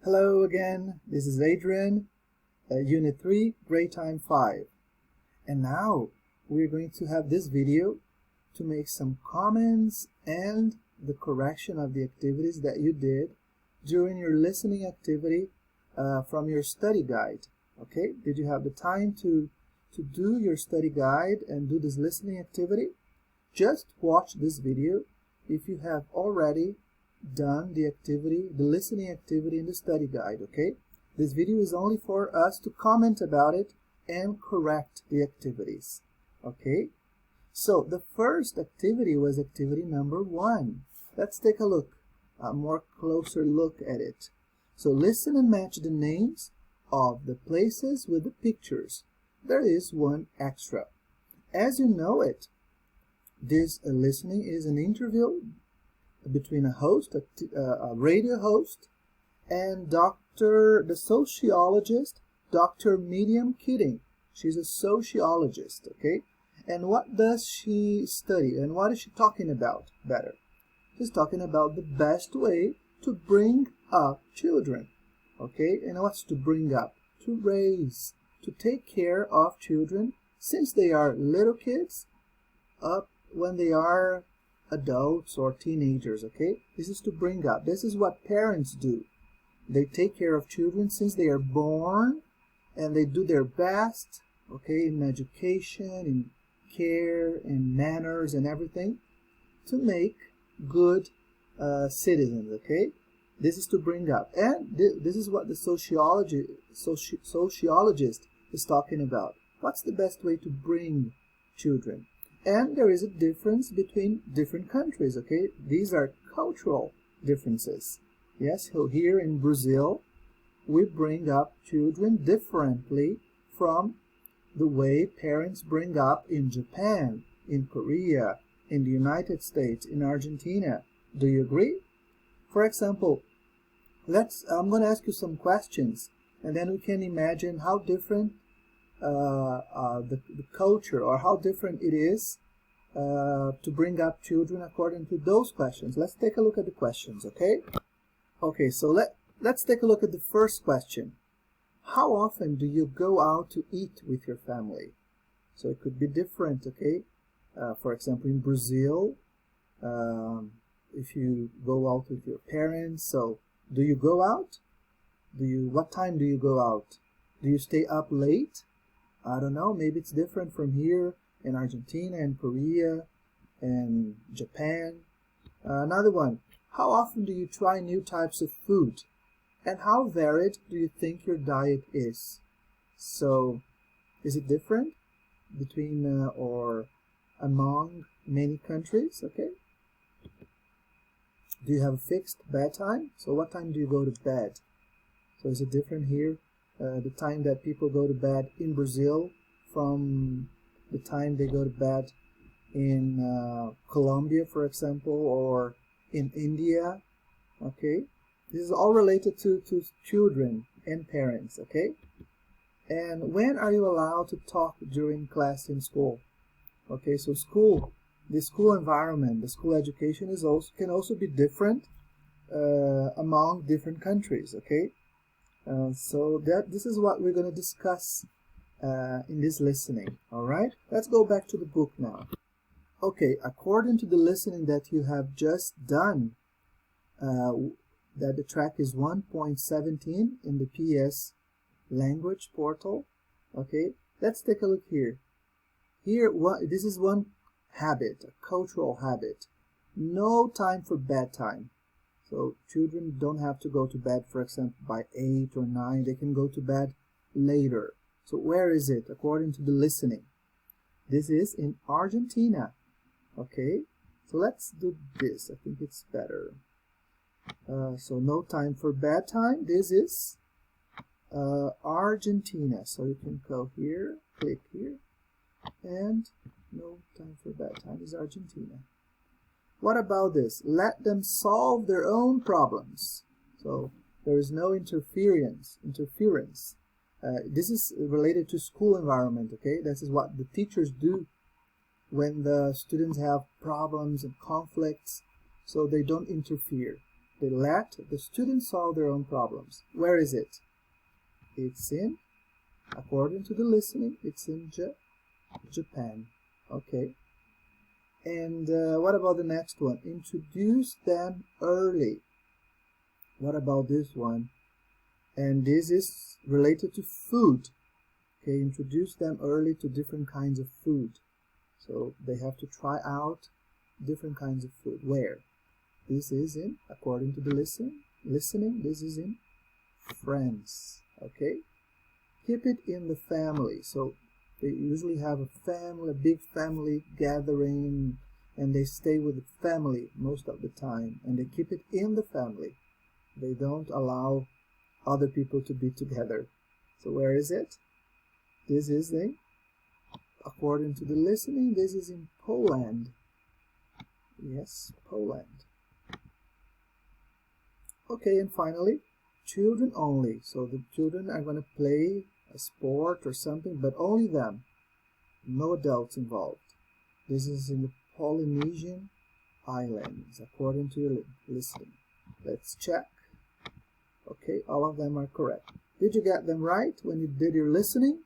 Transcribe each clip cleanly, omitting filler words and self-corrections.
Hello again, this is Adrian, Unit 3, Grade Time 5. And now we're going to have this video to make some comments and the correction of the activities that you did during your listening activity from your study guide. Okay, did you have the time to do your study guide and do this listening activity? Just watch this video if you have already done the activity, the listening activity in the study guide, okay? This video is only for us to comment about it and correct the activities, okay? So the first activity was activity number 1. Let's take a look, a more closer look at it. So listen and match the names of the places with the pictures. There is one extra. As you know it, this listening is an interview between a host, a radio host, and the sociologist, Dr. Miriam Keating. She's a sociologist, okay? And what does she study? And what is she talking about better? She's talking about the best way to bring up children, okay? And what's to bring up? To raise, to take care of children since they are little kids up when they are adults or teenagers, okay? This is to bring up. This is what parents do. They take care of children since they are born, and they do their best, okay, in education, in care, in manners, and everything, to make good citizens, okay? This is to bring up. And this is what the sociologist is talking about. What's the best way to bring children? And there is a difference between different countries, okay? These are cultural differences. Yes, so here in Brazil, we bring up children differently from the way parents bring up in Japan, in Korea, in the United States, in Argentina. Do you agree? For example, I'm going to ask you some questions, and then we can imagine how different the culture, or how different it is to bring up children according to those questions. Let's take a look at the questions, okay? Okay, so let's take a look at the first question. How often do you go out to eat with your family? So it could be different, okay? For example, in Brazil, if you go out with your parents, so do you go out? What time do you go out? Do you stay up late? I don't know, maybe it's different from here in Argentina and Korea and Japan. Another one, how often do you try new types of food? And how varied do you think your diet is? So, is it different between or among many countries, okay? Do you have a fixed bedtime? So what time do you go to bed? So is it different here? The time that people go to bed in Brazil from the time they go to bed in Colombia, for example, or in India, okay? This is all related to children and parents, okay? And when are you allowed to talk during class in school? Okay, so the school environment, the school education can also be different among different countries, okay? So this is what we're going to discuss in this listening, all right? Let's go back to the book now. Okay, according to the listening that you have just done, that the track is 1.17 in the PS language portal, okay? Let's take a look here. This is one habit, a cultural habit. No time for bedtime. So children don't have to go to bed, for example, by 8 or 9. They can go to bed later. So where is it according to the listening? This is in Argentina. Okay, so let's do this. I think it's better. So no time for bedtime. This is Argentina. So you can go here, click here, and no time for bedtime is Argentina. What about this? Let them solve their own problems. So there is no interference. This is related to school environment, okay? This is what the teachers do when the students have problems and conflicts, so they don't interfere. They let the students solve their own problems. Where is it? It's in, according to the listening, it's in Japan. Okay. And what about the next one? Introduce them early. What about this one? And this is related to food. Okay, introduce them early to different kinds of food. So they have to try out different kinds of food. Where? This is in, according to the listening, this is in France. Okay? Keep it in the family. So they usually have a big family gathering, and they stay with the family most of the time, and they keep it in the family. They don't allow other people to be together. So where is it? This is in, according to the listening, this is in Poland. Yes, Poland. Okay, and finally, children only. So the children are going to play a sport or something, but only them. No adults involved. This is in the Polynesian Islands, according to your listening. Let's check. Okay, all of them are correct. Did you get them right when you did your listening?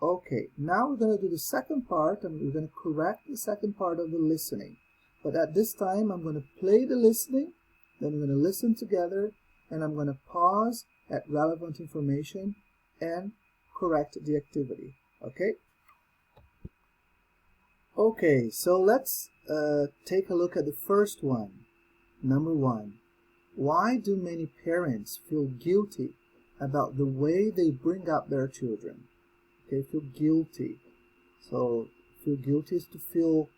Okay, now we're going to do the second part, and we're going to correct the second part of the listening. But at this time, I'm going to play the listening, then we're going to listen together, and I'm going to pause at relevant information and correct the activity. Okay? Okay, so let's take a look at the first one. Number 1. Why do many parents feel guilty about the way they bring up their children? Okay, feel guilty. So, feel guilty is to feel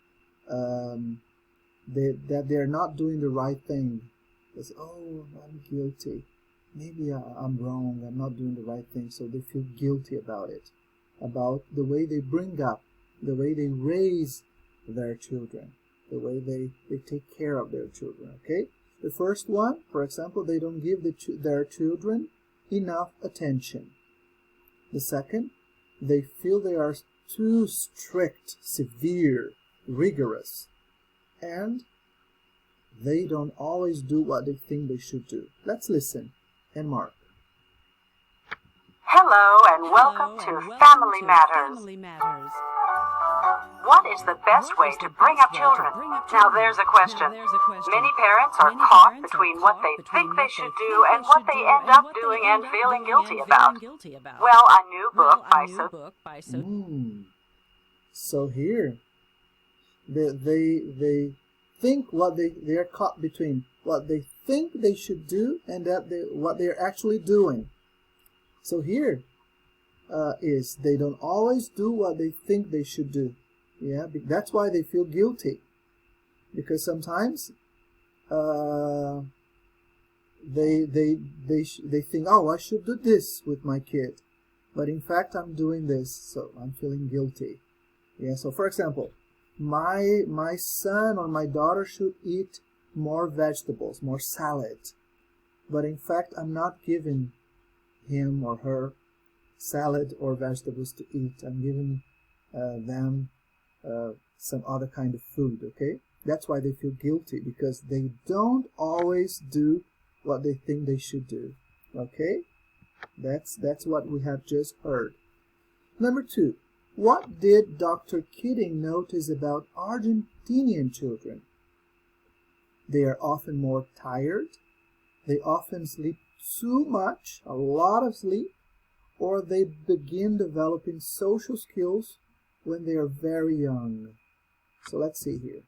that they're not doing the right thing. They say, oh, I'm guilty. Maybe I'm wrong. I'm not doing the right thing. So they feel guilty about it, about the way they bring up, the way they raise their children, the way they take care of their children. Okay. The first one, for example, they don't give their children enough attention. The second, they feel they are too strict, severe, rigorous, and they don't always do what they think they should do. Let's listen and mark. Hello and welcome to Family Matters. What is the best way to bring up children? Now there's a question. Many parents are caught between what they think they should do and what they end up doing and feeling guilty about. Well, a new book by So here, they think what they are caught between what they think they should do and what they're actually doing. So here is they don't always do what they think they should do. Yeah, that's why they feel guilty, because sometimes they think, oh, I should do this with my kid, but in fact I'm doing this, so I'm feeling guilty. Yeah. So for example, my son or my daughter should eat more vegetables, more salad, but in fact I'm not giving him or her salad or vegetables to eat. I'm giving them some other kind of food. Okay, that's why they feel guilty, because they don't always do what they think they should do. Okay, that's what we have just heard. Number 2, what did Dr. Keating notice about Argentinian children? They are often more tired, they often sleep too much, a lot of sleep, or they begin developing social skills when they are very young. So let's see here.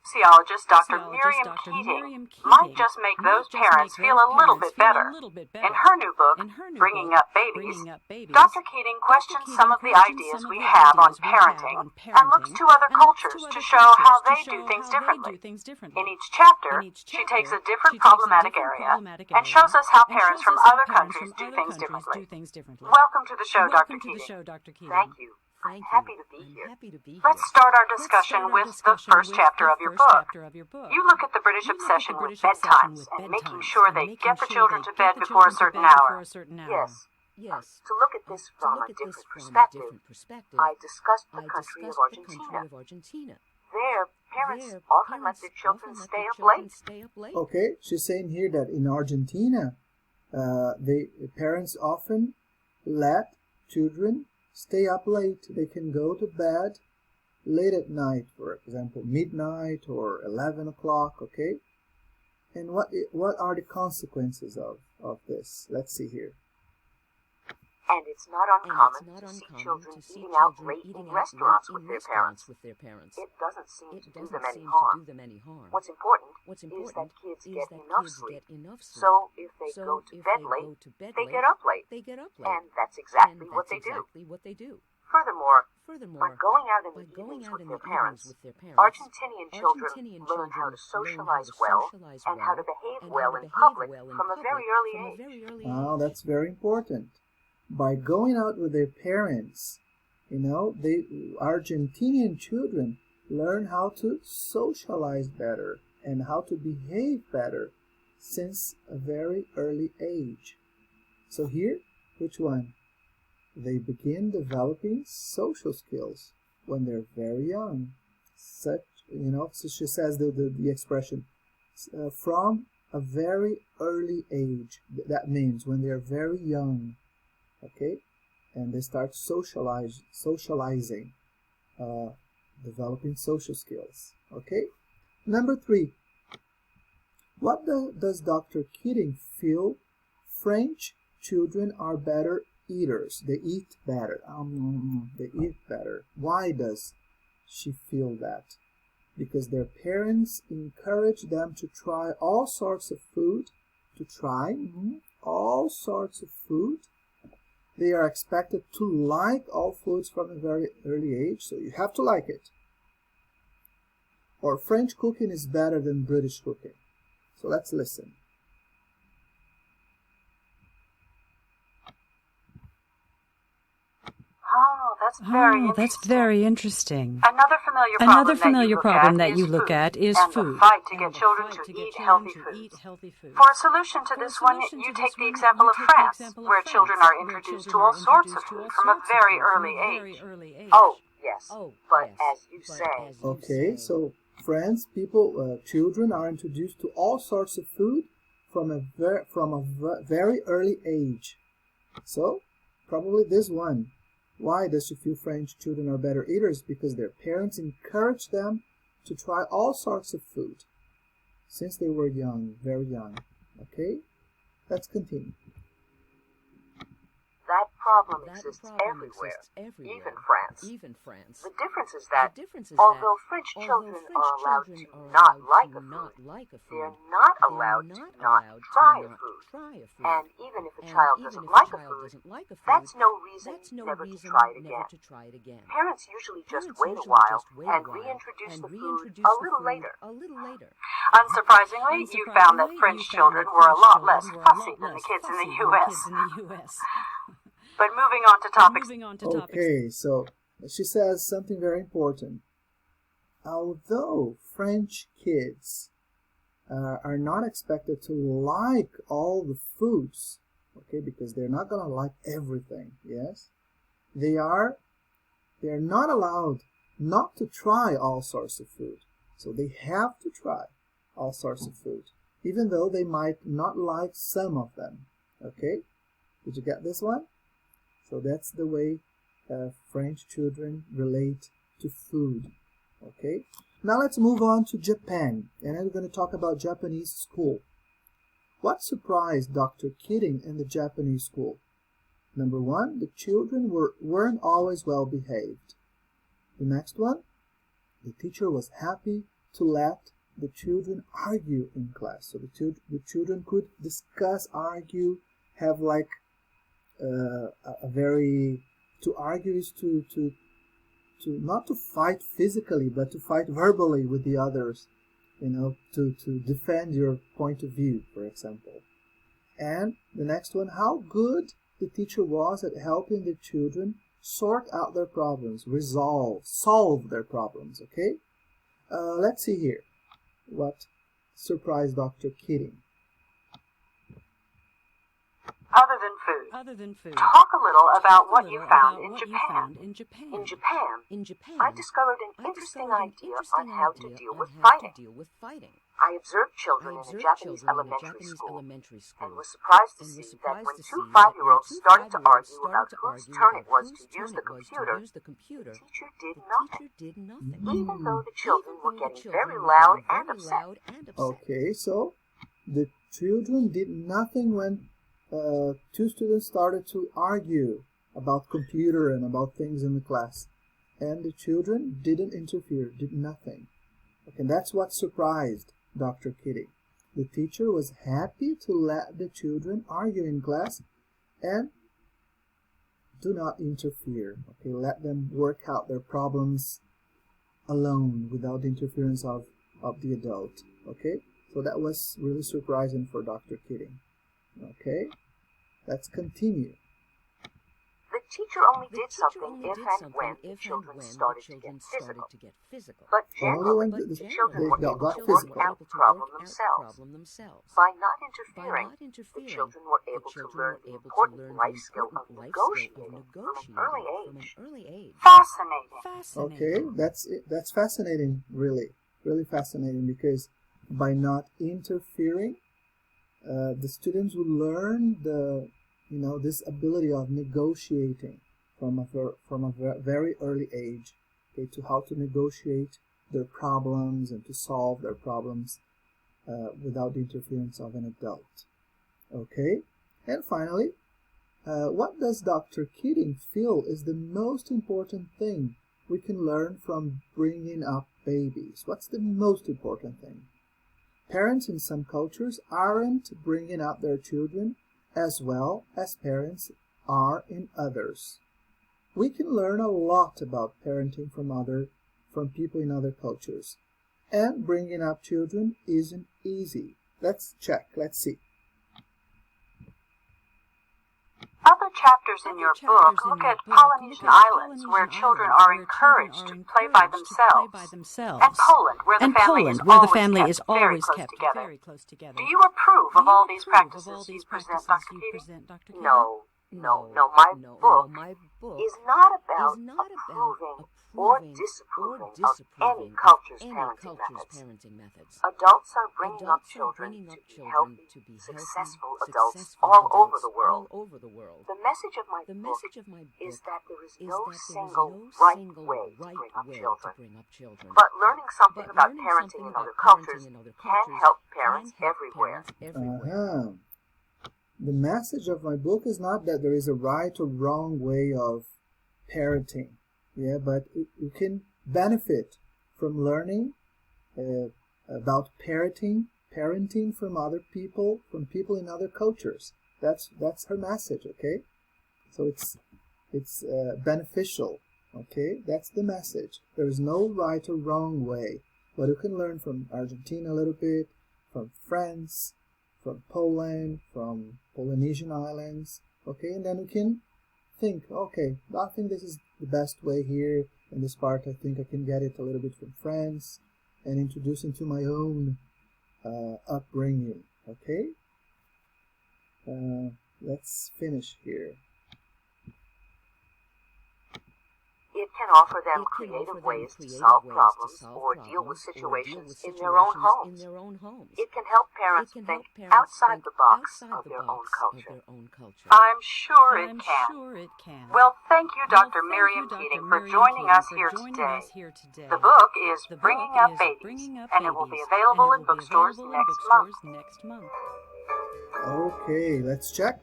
Sociologist Dr. Miriam Keating might just make those parents feel a little bit better. In her new book, Bringing Up Babies, Dr. Keating questions some of the ideas we have on parenting and looks to other cultures to show how they do things differently. In each chapter, she takes a different problematic area and shows us how parents from other countries do things differently. Welcome to the show, Dr. Keating. Thank you. I'm happy to be here. Let's start our discussion with the first chapter of your book. You look at the British obsession with bedtimes and making sure they get the children to bed before a certain hour. Yes. To look at this from a different perspective, I discussed the country of Argentina. There, Parents often let their children stay up late. Okay, she's saying here that in Argentina, the parents often let children stay up late. They can go to bed late at night, for example, midnight or 11 o'clock, okay? And what are the consequences of this? Let's see here. And it's not uncommon to see children eating out late in restaurants with their parents. It doesn't seem to do them any harm. What's important is that kids get enough sleep. So if they go to bed late, they get up late. And that's exactly what they do. Furthermore, by going out in the evenings with their parents, Argentinian children learn how to socialize well and how to behave well in public from a very early age. Oh, that's very important. By going out with their parents, the Argentinian children learn how to socialize better and how to behave better since a very early age. So here, which one? They begin developing social skills when they're very young. So she says the expression, from a very early age. That means when they're very young. Okay, and they start socializing, developing social skills. Okay, number 3. What does Dr. Keating feel? French children are better eaters. They eat better. They eat better. Why does she feel that? Because their parents encourage them to try all sorts of food. All sorts of food. They are expected to like all foods from a very early age, so you have to like it. Or French cooking is better than British cooking. So let's listen. Oh, that's very interesting. Another familiar problem that you look at is food. The fight to get children to eat healthy foods. For a solution to this one, you take the example of France, where children are introduced to all sorts of food from a very early age. Oh, yes, but as you say. Okay, so France, children are introduced to all sorts of food from a very early age. So, probably this one. Why does she feel French children are better eaters? Because their parents encourage them to try all sorts of food since they were young, very young. Okay, let's continue. That problem exists everywhere, even France. The difference is that, although French children are allowed to not like a food, they're not allowed to not try a food. And even if a child doesn't like a food, that's no reason never to try it again. Parents usually just wait a while and reintroduce the food a little later. Unsurprisingly, you found that French children were a lot less fussy than the kids in the U.S. But moving on to topics. Okay, so she says something very important. Although French kids are not expected to like all the foods, okay, because they're not going to like everything, yes? They're not allowed not to try all sorts of food. So they have to try all sorts of food, even though they might not like some of them, okay? Did you get this one? So that's the way French children relate to food. Okay. Now let's move on to Japan, and then we're going to talk about Japanese school. What surprised Dr. Keating in the Japanese school? Number 1, the children weren't always well behaved. The next one, the teacher was happy to let the children argue in class. So the children could discuss, argue, have like to argue is to not to fight physically, but to fight verbally with the others, to defend your point of view, for example. And the next one, how good the teacher was at helping the children sort out their problems, solve their problems, okay? Let's see here what surprised Dr. Keating. Other other than food. Talk a little about what you found in Japan. In Japan, I discovered an interesting idea on how to deal with fighting. I observed children in a Japanese elementary school and was surprised to see that when two 5-year-olds started to argue about whose turn it was to use the computer, the teacher did nothing, even though the children were getting very loud and upset. Okay, so the children did nothing when two students started to argue about computer and about things in the class, and the children didn't interfere, did nothing. Okay, that's what surprised Dr. Kitty. The teacher was happy to let the children argue in class and do not interfere. Okay, let them work out their problems alone without the interference of the adult. Okay, so that was really surprising for Dr. Kitty. Okay, let's continue. The teacher only did something if and when the children started to get physical. But generally, the children were able to work out the problem themselves. By not interfering, the children were able to learn the important life skill of negotiating from an early age. Fascinating. Okay, that's fascinating, really fascinating, because by not interfering, the students will learn this ability of negotiating from a very early age, okay, to how to negotiate their problems and to solve their problems without the interference of an adult. Okay, and finally, what does Dr. Keating feel is the most important thing we can learn from bringing up babies? What's the most important thing? Parents in some cultures aren't bringing up their children as well as parents are in others. We can learn a lot about parenting from people in other cultures. And bringing up children isn't easy. Let's check. Let's see. Other chapters in your book look at Polynesian islands, where children are encouraged to play by themselves, and Poland, where the family is always kept very close together. Do you approve of all these practices you present, Dr. Keating? No. My book is not about approving or disapproving of any culture's parenting methods. Adults are bringing up children to be healthy, successful adults all over the world. The message of my book is that there is no single right way to bring up children. But learning something about parenting in other cultures can help parents everywhere. The message of my book is not that there is a right or wrong way of parenting, but you can benefit from learning about parenting from other people, from people in other cultures. That's her message, okay? So it's beneficial, okay? That's the message. There is no right or wrong way, but you can learn from Argentina a little bit, from France, from Poland, from Polynesian islands, okay? And then we can think, okay, I think this is the best way here. In this part, I think I can get it a little bit from France and introduce into my own upbringing, okay? Let's finish here. It can offer them creative ways to solve problems or deal with situations in their own homes. It can help parents think outside the box of their own culture. I'm sure it can. Well, thank you, Dr. Miriam Keating, for joining us here today. The book is Bringing Up Babies, and it will be available in bookstores next month. Okay, let's check.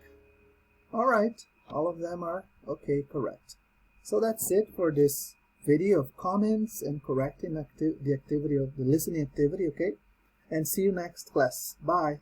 All right, all of them are okay, correct. So that's it for this video of comments and correcting the activity of the listening activity, okay? And see you next class. Bye.